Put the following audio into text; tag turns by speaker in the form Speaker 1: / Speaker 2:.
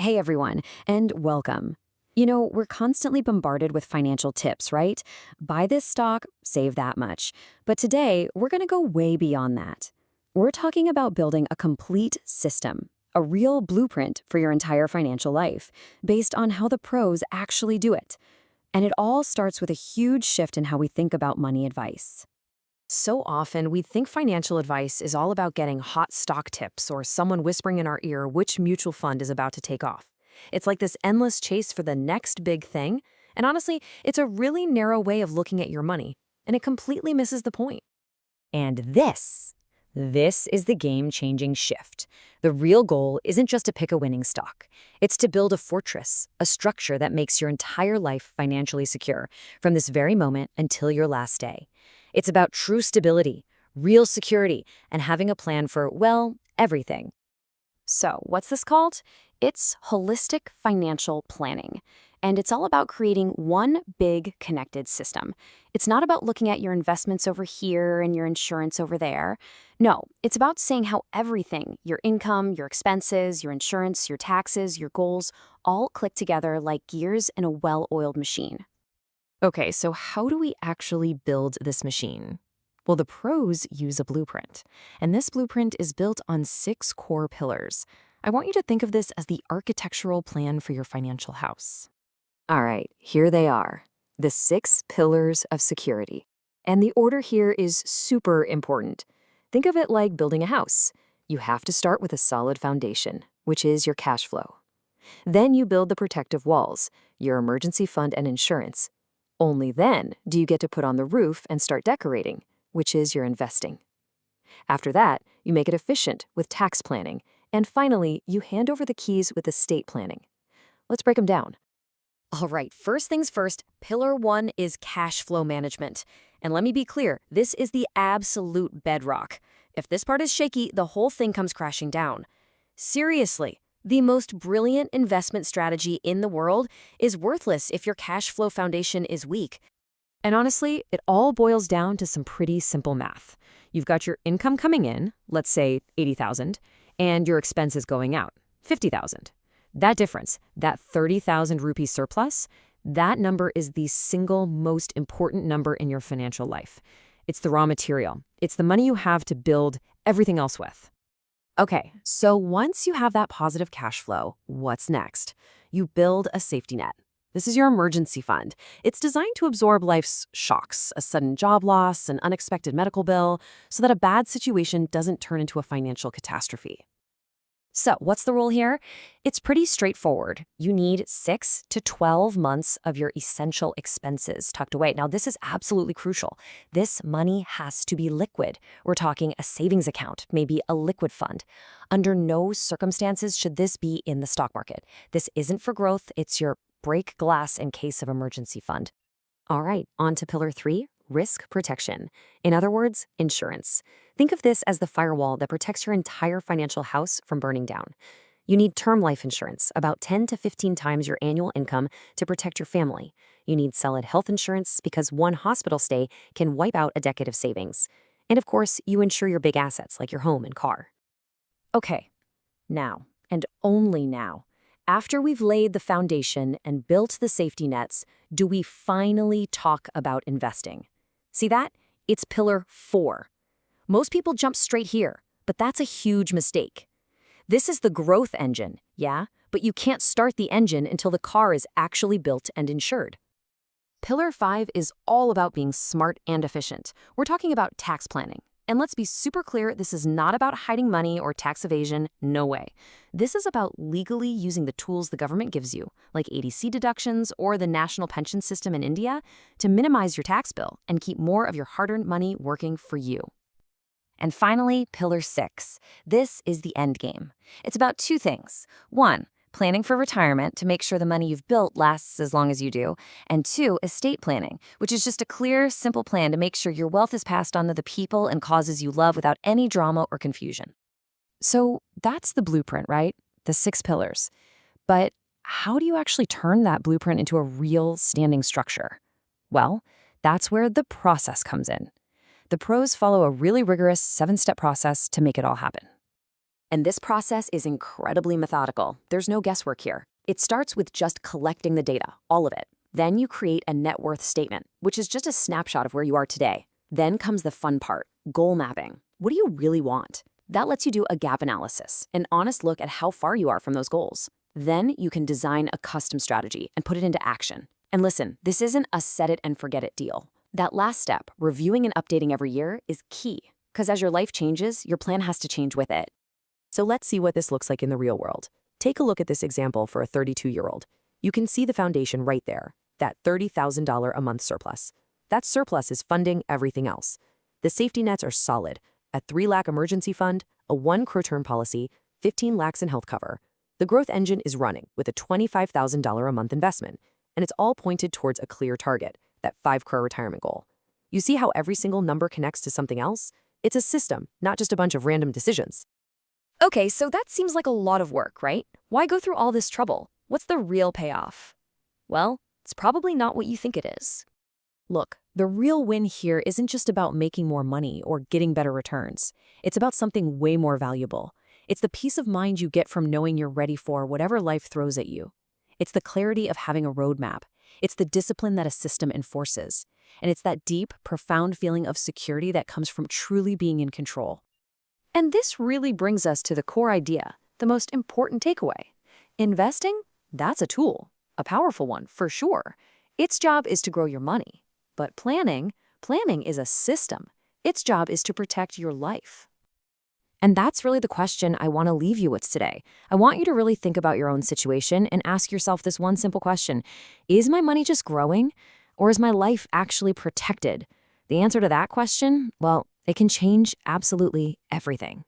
Speaker 1: Hey everyone, and welcome. We're constantly bombarded with financial tips, right? Buy this stock, save that much. But today, we're going to go way beyond that. We're talking about building a complete system, a real blueprint for your entire financial life, based on how the pros actually do it. And it all starts with a huge shift in how we think about money advice.
Speaker 2: So often, we think financial advice is all about getting hot stock tips or someone whispering in our ear which mutual fund is about to take off. It's like this endless chase for the next big thing. And honestly, it's a really narrow way of looking at your money, and it completely misses the point.
Speaker 3: And this is the game-changing shift. The real goal isn't just to pick a winning stock. It's to build a fortress, a structure that makes your entire life financially secure from this very moment until your last day. It's about true stability, real security, and having a plan for, well, everything.
Speaker 1: So, what's this called? It's holistic financial planning. And it's all about creating one big connected system. It's not about looking at your investments over here and your insurance over there. No, it's about seeing how everything, your income, your expenses, your insurance, your taxes, your goals, all click together like gears in a well-oiled machine.
Speaker 2: Okay, so how do we actually build this machine? Well, the pros use a blueprint, and this blueprint is built on 6 core pillars. I want you to think of this as the architectural plan for your financial house.
Speaker 3: All right, here they are, the 6 pillars of security. And the order here is super important. Think of it like building a house. You have to start with a solid foundation, which is your cash flow. Then you build the protective walls, your emergency fund and insurance. Only then do you get to put on the roof and start decorating, which is your investing. After that, you make it efficient with tax planning. And finally, you hand over the keys with estate planning. Let's break them down.
Speaker 1: All right, first things first, pillar one is cash flow management. And let me be clear, this is the absolute bedrock. If this part is shaky, the whole thing comes crashing down. Seriously, the most brilliant investment strategy in the world is worthless if your cash flow foundation is weak.
Speaker 2: And honestly, it all boils down to some pretty simple math. You've got your income coming in, let's say 80,000, and your expenses going out, 50,000. That difference, that 30,000 rupee surplus, that number is the single most important number in your financial life. It's the raw material. It's the money you have to build everything else with. Okay, so once you have that positive cash flow, what's next? You build a safety net. This is your emergency fund. It's designed to absorb life's shocks, a sudden job loss, an unexpected medical bill, so that a bad situation doesn't turn into a financial catastrophe.
Speaker 3: So, what's the rule here? It's pretty straightforward. You need 6 to 12 months of your essential expenses tucked away. Now, this is absolutely crucial. This money has to be liquid. We're talking a savings account, maybe a liquid fund. Under no circumstances should this be in the stock market. This isn't for growth, it's your break glass in case of emergency fund. All right, on to pillar 3, risk protection. In other words, insurance. Think of this as the firewall that protects your entire financial house from burning down. You need term life insurance, about 10 to 15 times your annual income, to protect your family. You need solid health insurance because one hospital stay can wipe out a decade of savings. And of course, you insure your big assets like your home and car. Okay, now, and only now, after we've laid the foundation and built the safety nets, do we finally talk about investing. See that? It's pillar 4. Most people jump straight here, but that's a huge mistake. This is the growth engine, yeah? But you can't start the engine until the car is actually built and insured.
Speaker 2: Pillar 5 is all about being smart and efficient. We're talking about tax planning. And let's be super clear, this is not about hiding money or tax evasion, no way. This is about legally using the tools the government gives you, like ADC deductions or the national pension system in India, to minimize your tax bill and keep more of your hard-earned money working for you.
Speaker 3: And finally, pillar 6. This is the end game. It's about 2 things. 1, planning for retirement to make sure the money you've built lasts as long as you do. And 2, estate planning, which is just a clear, simple plan to make sure your wealth is passed on to the people and causes you love without any drama or confusion.
Speaker 2: So that's the blueprint, right? The 6 pillars. But how do you actually turn that blueprint into a real standing structure? Well, that's where the process comes in. The pros follow a really rigorous 7-step process to make it all happen.
Speaker 1: And this process is incredibly methodical. There's no guesswork here. It starts with just collecting the data, all of it. Then you create a net worth statement, which is just a snapshot of where you are today. Then comes the fun part, goal mapping. What do you really want? That lets you do a gap analysis, an honest look at how far you are from those goals. Then you can design a custom strategy and put it into action. And listen, this isn't a set it and forget it deal. That last step, reviewing and updating every year, is key. Because as your life changes, your plan has to change with it.
Speaker 2: So let's see what this looks like in the real world. Take a look at this example for a 32-year-old. You can see the foundation right there, that $30,000 a month surplus. That surplus is funding everything else. The safety nets are solid. A 3 lakh emergency fund, a 1 crore term policy, 15 lakhs in health cover. The growth engine is running with a $25,000 a month investment, and it's all pointed towards a clear target, that 5 crore retirement goal. You see how every single number connects to something else? It's a system, not just a bunch of random decisions.
Speaker 3: Okay, so that seems like a lot of work, right? Why go through all this trouble? What's the real payoff? Well, it's probably not what you think it is.
Speaker 2: Look, the real win here isn't just about making more money or getting better returns. It's about something way more valuable. It's the peace of mind you get from knowing you're ready for whatever life throws at you. It's the clarity of having a roadmap. It's the discipline that a system enforces. And it's that deep, profound feeling of security that comes from truly being in control.
Speaker 1: And this really brings us to the core idea, the most important takeaway. Investing? That's a tool, a powerful one for sure. Its job is to grow your money. But planning is a system. Its job is to protect your life.
Speaker 3: And that's really the question I want to leave you with today. I want you to really think about your own situation and ask yourself this one simple question. Is my money just growing, or is my life actually protected? The answer to that question, well, it can change absolutely everything.